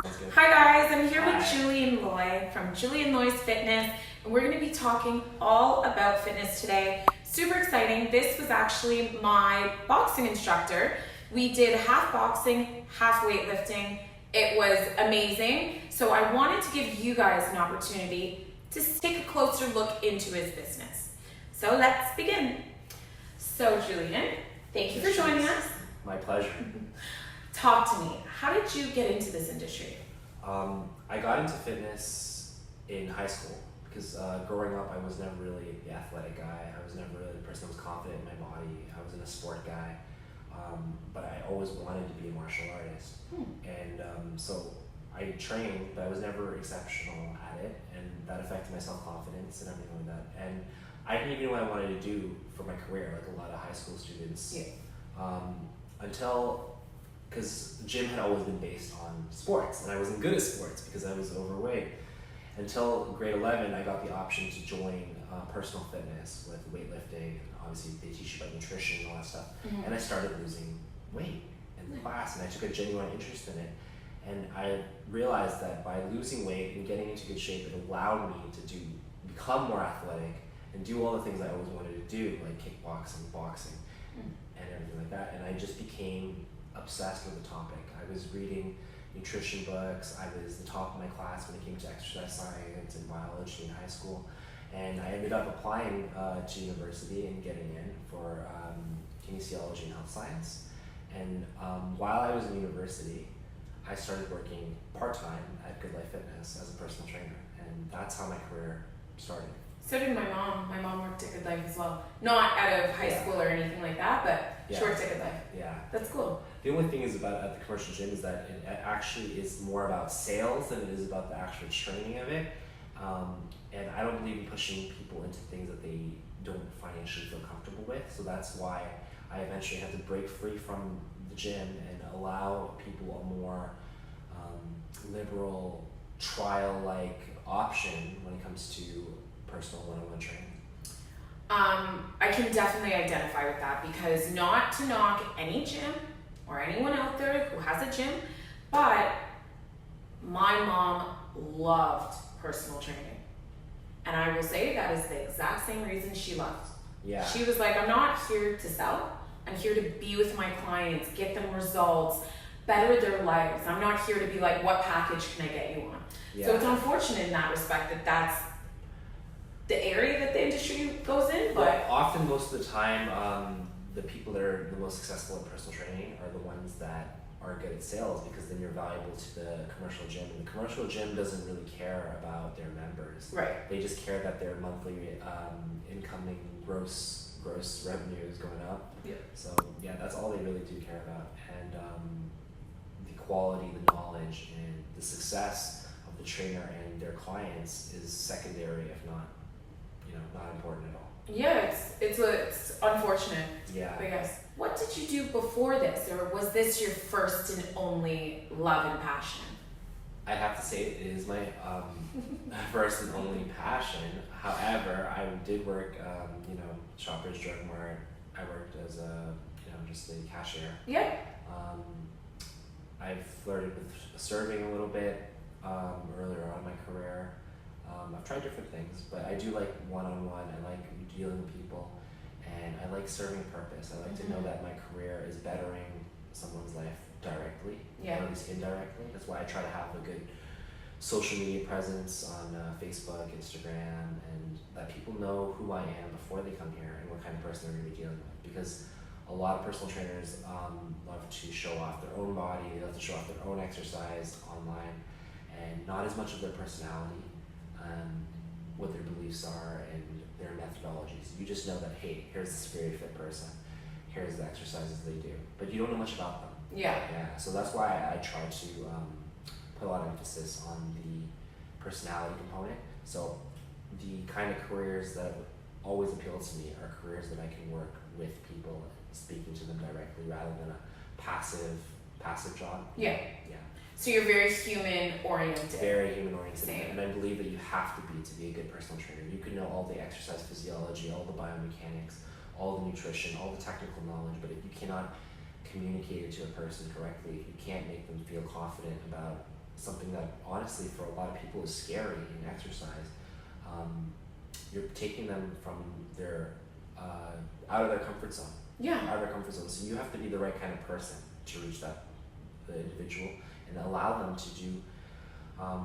Hi guys, I'm here with Julian Loy from Julian Loy's Fitness, and we're going to be talking all about fitness today. Super exciting. This was actually my boxing instructor. We did half boxing, half weightlifting. It was amazing. So I wanted to give you guys an opportunity to take a closer look into his business. So let's begin. So Julian, thank you for joining us. My pleasure. Talk to me. How did you get into this industry? I got into fitness in high school because growing up I was never really the athletic guy. I was never really the person that was confident in my body. I wasn't a sport guy, but I always wanted to be a martial artist. And so I trained, but I was never exceptional at it, and that affected my self-confidence and everything like that. And I didn't even know what I wanted to do for my career, like a lot of high school students. Because gym had always been based on sports, and I wasn't good at sports because I was overweight. Until grade 11, I got the option to join personal fitness with weightlifting. Obviously, they teach you about nutrition and all that stuff. And I started losing weight in class, and I took a genuine interest in it. And I realized that by losing weight and getting into good shape, it allowed me to become more athletic and do all the things I always wanted to do, like kickboxing, boxing, and everything like that. And I just became obsessed with the topic. I was reading nutrition books. I was the top of my class when it came to exercise science and biology in high school. And I ended up applying to university and getting in for kinesiology and health science. And while I was in university, I started working part-time at Good Life Fitness as a personal trainer. And that's how my career started. So did my mom. My mom worked at Good Life as well. Not out of high school or anything like that, but she worked at Good Life. Yeah. That's cool. The only thing is about at the commercial gym is that it actually is more about sales than it is about the actual training of it. And I don't believe in pushing people into things that they don't financially feel comfortable with. So that's why I eventually had to break free from the gym and allow people a more liberal, trial-like option when it comes to personal one-on-one training. I can definitely identify with that, because not to knock any gym or anyone out there who has a gym, but my mom loved personal training. And I will say that is the exact same reason she left. Yeah. She was like, I'm not here to sell. I'm here to be with my clients, get them results, better their lives. I'm not here to be like, what package can I get you on? Yeah. So it's unfortunate in that respect that that's the area that the industry goes in. But often, most of the time, the people that are the most successful in personal training are the ones that are good at sales, because then you're valuable to the commercial gym. And the commercial gym doesn't really care about their members. Right. They just care that their monthly incoming gross revenue is going up. Yeah. So yeah, that's all they really do care about. And the quality, the knowledge, and the success of the trainer and their clients is secondary, if not, not important at all. Yeah, it's unfortunate. Yeah. I guess. What did you do before this, or was this your first and only love and passion? I have to say it is my first and only passion. However, I did work, Shoppers Drug Mart. I worked as just a cashier. Yeah. I flirted with serving a little bit earlier on in my career. I've tried different things, but I do like one-on-one. I like dealing with people, and I like serving purpose. I like to know that my career is bettering someone's life directly, or at least indirectly. That's why I try to have a good social media presence on Facebook, Instagram, and that people know who I am before they come here and what kind of person they're going to be dealing with. Because a lot of personal trainers love to show off their own body, they love to show off their own exercise online, and not as much of their personality, what their beliefs are, and their methodologies. You just know that, hey, here's this very fit person, here's the exercises they do, but you don't know much about them. Yeah. So that's why I try to put a lot of emphasis on the personality component. So the kind of careers that always appeal to me are careers that I can work with people, speaking to them directly, rather than a passive job. Yeah. So you're very human oriented. Very human oriented. Same. And I believe that you have to be a good personal trainer. You can know all the exercise physiology, all the biomechanics, all the nutrition, all the technical knowledge, but if you cannot communicate it to a person correctly, if you can't make them feel confident about something that honestly for a lot of people is scary in exercise. You're taking them from their out of their comfort zone. Yeah. Out of their comfort zone. So you have to be the right kind of person to reach the individual and allow them to do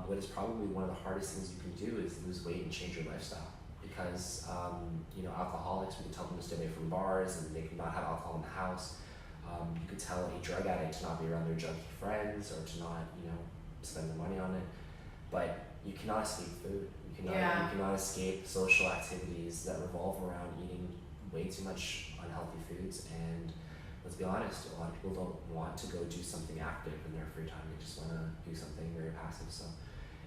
what is probably one of the hardest things you can do is lose weight and change your lifestyle. Because alcoholics, we can tell them to stay away from bars and they cannot have alcohol in the house. You could tell a drug addict to not be around their junkie friends or to not, spend their money on it. But you cannot escape food. You cannot escape social activities that revolve around eating way too much unhealthy foods. And let's be honest, a lot of people don't want to go do something active in their free time. They just want to do something very passive. So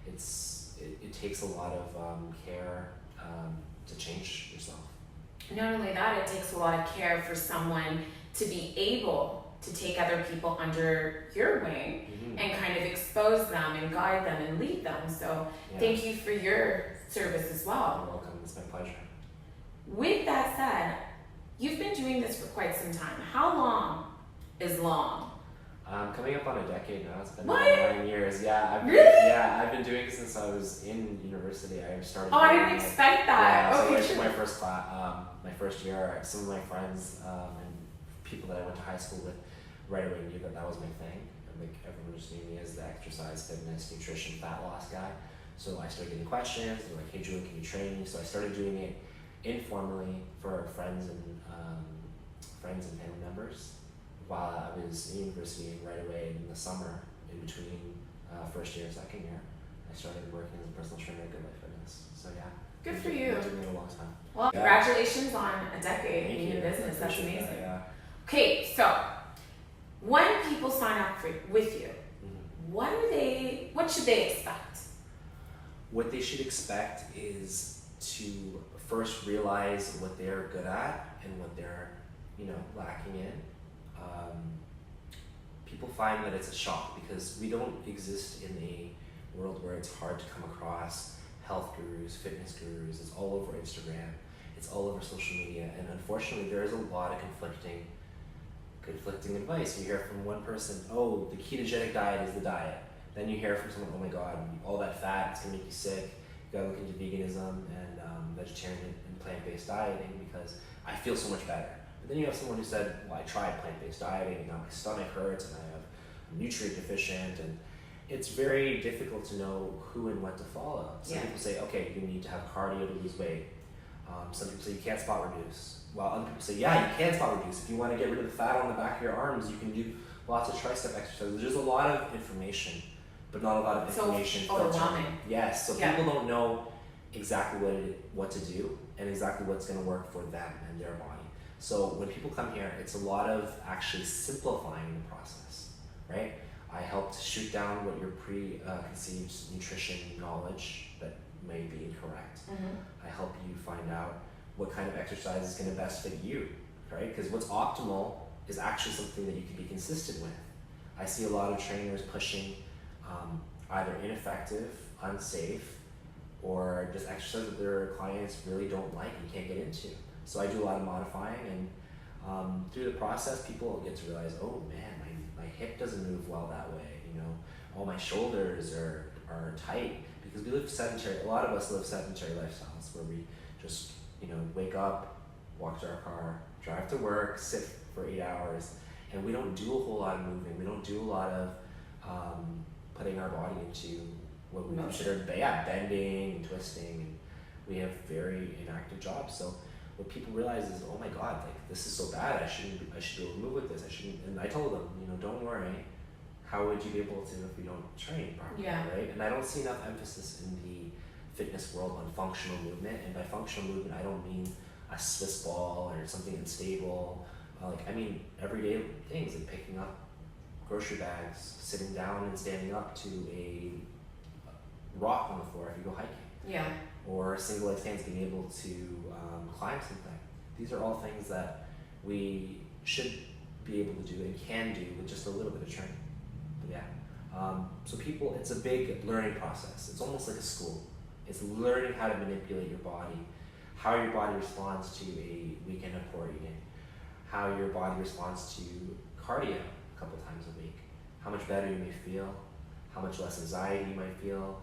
it takes a lot of care to change yourself. Not only that, it takes a lot of care for someone to be able to take other people under your wing and kind of expose them and guide them and lead them. So thank you for your service as well. You're welcome. It's my pleasure. With that said, you've been doing this for quite some time. How long is long? Coming up on a decade now. It's been What? 9 years. Yeah. Really? Yeah, I've been doing it since I was in university. I started. Oh, I didn't expect that. Yeah, Okay, so sure. my first class, my first year, some of my friends and people that I went to high school with right away knew that was my thing. Like everyone just knew me as the exercise, fitness, nutrition, fat loss guy. So I started getting questions. They're like, "Hey, Julian, can you train me?" So I started doing it informally for friends and family members while I was in university. And right away in the summer, in between first year and second year, I started working as a personal trainer at Good Life Fitness. So yeah. Good for you. I've been doing it a long time. Well, congratulations on a decade Thank in you. your business. That's Appreciate amazing. that, Okay, so when people sign up with you, yeah. what should they expect? What they should expect is to first realize what they're good at and what they're, lacking in. People find that it's a shock because we don't exist in a world where it's hard to come across health gurus, fitness gurus. It's all over Instagram. It's all over social media. And unfortunately, there is a lot of conflicting advice. You hear from one person, oh, the ketogenic diet is the diet. Then you hear from someone, oh my God, all that fat, it's gonna make you sick. You gotta look into veganism and vegetarian and plant-based dieting because I feel so much better. But then you have someone who said, well, I tried plant-based dieting and now my stomach hurts and I'm nutrient deficient, and it's very difficult to know who and what to follow. Some people say, okay, you need to have cardio to lose weight. Some people say you can't spot reduce. While other people say, yeah, you can spot reduce. If you want to get rid of the fat on the back of your arms, you can do lots of tricep exercises. There's a lot of information, but not a lot of information. So overwhelming. Yes, so people don't know exactly what to do and exactly what's going to work for them and their body. So when people come here, it's a lot of actually simplifying the process, right? I help to shoot down what your preconceived nutrition knowledge that may be incorrect. I help you find out what kind of exercise is going to best fit you, right? Because what's optimal is actually something that you can be consistent with. I see a lot of trainers pushing either ineffective, unsafe, or just exercise that their clients really don't like and can't get into. So I do a lot of modifying, and through the process, people get to realize, oh man, my hip doesn't move well that way. All my shoulders are tight because we live sedentary. A lot of us live sedentary lifestyles where we just wake up, walk to our car, drive to work, sit for 8 hours, and we don't do a whole lot of moving. We don't do a lot of putting our body into what we consider bending and twisting, and we have very inactive jobs. So what people realize is, oh my God, this is so bad. I should be able to move with this. I shouldn't. And I told them, don't worry. How would you be able to if you don't train properly, right? And I don't see enough emphasis in the fitness world on functional movement. And by functional movement, I don't mean a Swiss ball or something unstable. I mean everyday things like picking up grocery bags, sitting down and standing up to a rock on the floor if you go hiking. Yeah. Or single leg stands, being able to climb something. These are all things that we should be able to do and can do with just a little bit of training. But so people, it's a big learning process. It's almost like a school. It's learning how to manipulate your body, how your body responds to a weekend of poor eating, how your body responds to cardio a couple times a week, how much better you may feel, how much less anxiety you might feel,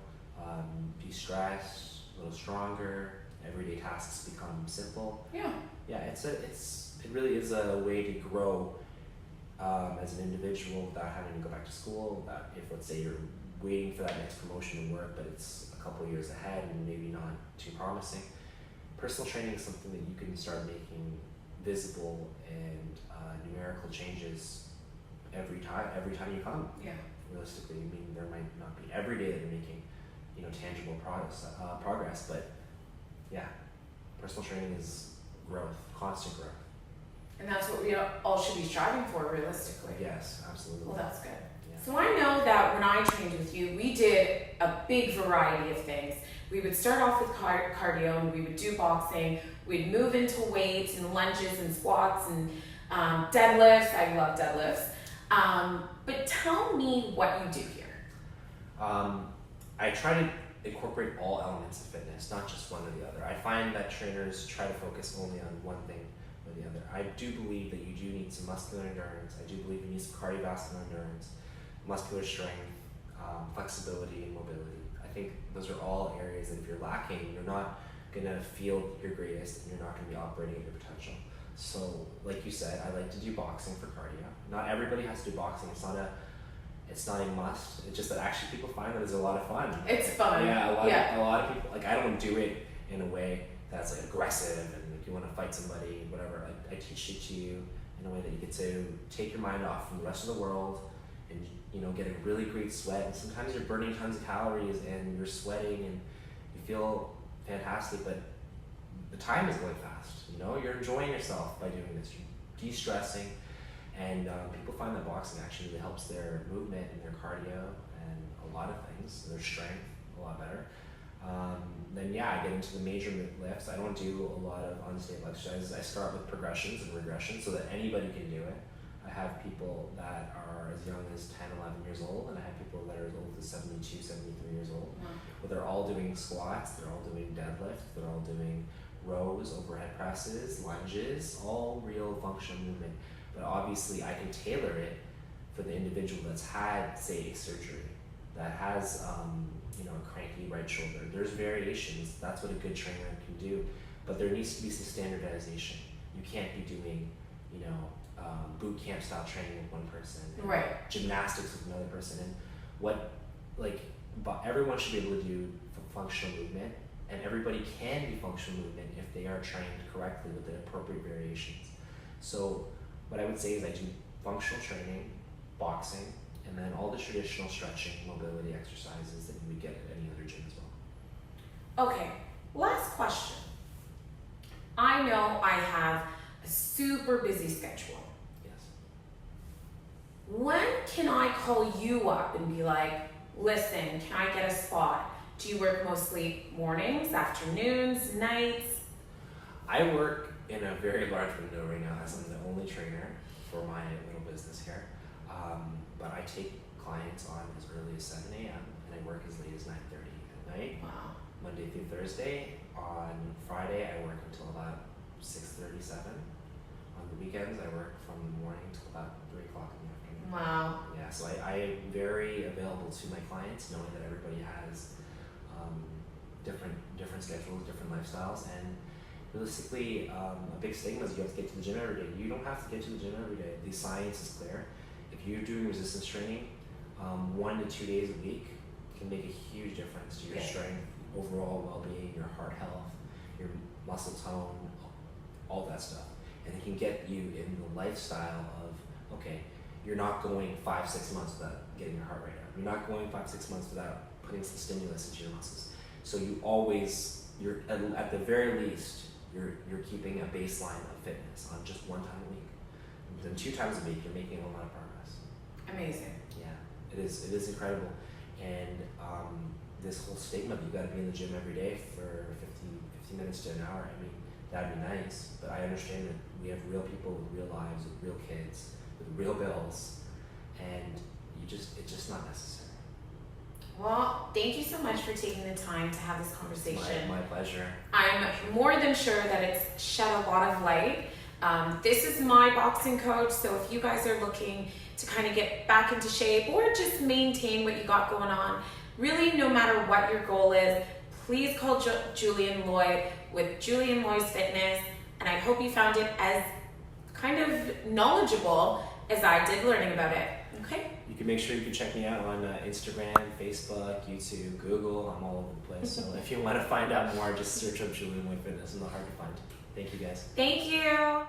de-stress, a little stronger, everyday tasks become simple. Yeah. Yeah, it really is a way to grow as an individual without having to go back to school. That if, let's say, you're waiting for that next promotion to work, but it's a couple years ahead and maybe not too promising, personal training is something that you can start making visible and numerical changes every time you come. Yeah. Realistically, I mean, there might not be every day that you're making, tangible progress, but yeah, personal training is growth, constant growth. And that's what we all should be striving for, realistically. Yes, absolutely. Well, that's good. Yeah. So I know that when I trained with you, we did a big variety of things. We would start off with cardio, and we would do boxing. We'd move into weights and lunges and squats and deadlifts. I love deadlifts. But tell me what you do here. I try to incorporate all elements of fitness, not just one or the other. I find that trainers try to focus only on one thing or the other. I do believe that you do need some muscular endurance. I do believe you need some cardiovascular endurance, muscular strength, flexibility, and mobility. I think those are all areas that if you're lacking, you're not going to feel your greatest and you're not going to be operating at your potential. So, like you said, I like to do boxing for cardio. Not everybody has to do boxing. It's not a must. It's just that actually people find that it's a lot of fun. It's fun. Yeah, a lot of people, like, I don't do it in a way that's like aggressive and like you want to fight somebody, whatever. I teach it to you in a way that you get to take your mind off from the rest of the world and get a really great sweat. And sometimes you're burning tons of calories and you're sweating and you feel fantastic, but the time is going fast. You're enjoying yourself by doing this. You're de-stressing. And people find that boxing actually really helps their movement and their cardio and a lot of things, their strength a lot better. Then I get into the major lifts. I don't do a lot of unstable exercises. I start with progressions and regressions so that anybody can do it. I have people that are as young as 10, 11 years old, and I have people that are as old as 72, 73 years old. Wow. But they're all doing squats, they're all doing deadlift, they're all doing rows, overhead presses, lunges, all real functional movement. But obviously I can tailor it for the individual that's had, say, surgery, that has a cranky right shoulder. There's variations. That's what a good trainer can do. But there needs to be some standardization. You can't be doing, boot camp style training with one person, and right, gymnastics with another person. And but everyone should be able to do functional movement, and everybody can do functional movement if they are trained correctly with the appropriate variations. So what I would say is I do functional training, boxing, and then all the traditional stretching, mobility exercises that you would get at any other gym as well. Okay, last question. I know I have a super busy schedule. Yes. When can I call you up and be like, listen, can I get a spot? Do you work mostly mornings, afternoons, nights? I work in a very large window right now as I'm the only trainer for my little business here. But I take clients on as early as 7 a.m. and I work as late as 9:30 at night. Wow. Monday through Thursday. On Friday, I work until about 6:37. On the weekends, I work from the morning till about 3 o'clock in the afternoon. Wow. Yeah, so I am very available to my clients, knowing that everybody has different schedules, different lifestyles, and realistically, a big stigma is you have to get to the gym every day. You don't have to get to the gym every day. The science is clear. If you're doing resistance training, 1 to 2 days a week can make a huge difference to your strength, overall well-being, your heart health, your muscle tone, all that stuff. And it can get you in the lifestyle of, okay, you're not going 5-6 months without getting your heart rate up. You're not going 5-6 months without putting some stimulus into your muscles. So you're at the very least, you're keeping a baseline of fitness on just 1 time a week. And then 2 times a week, you're making a lot of progress. Amazing. Yeah, it is incredible. And this whole stigma that you got to be in the gym every day for 15 minutes to an hour, I mean, that'd be nice, but I understand that we have real people with real lives, with real kids, with real bills, and it's just not necessary. Well, thank you so much for taking the time to have this conversation. My pleasure. I'm more than sure that it's shed a lot of light This is my boxing coach, so if you guys are looking to kind of get back into shape or just maintain what you got going on, really no matter what your goal is, please call Julian Loy with Julian Loy's Fitness, and I hope you found it as kind of knowledgeable as I did learning about it. Okay? You can make sure you can check me out on Instagram, Facebook, YouTube, Google. I'm all over the place. So if you want to find out more, just search up Julian Loy Fitness. It's not hard to find. Thank you guys. Thank you.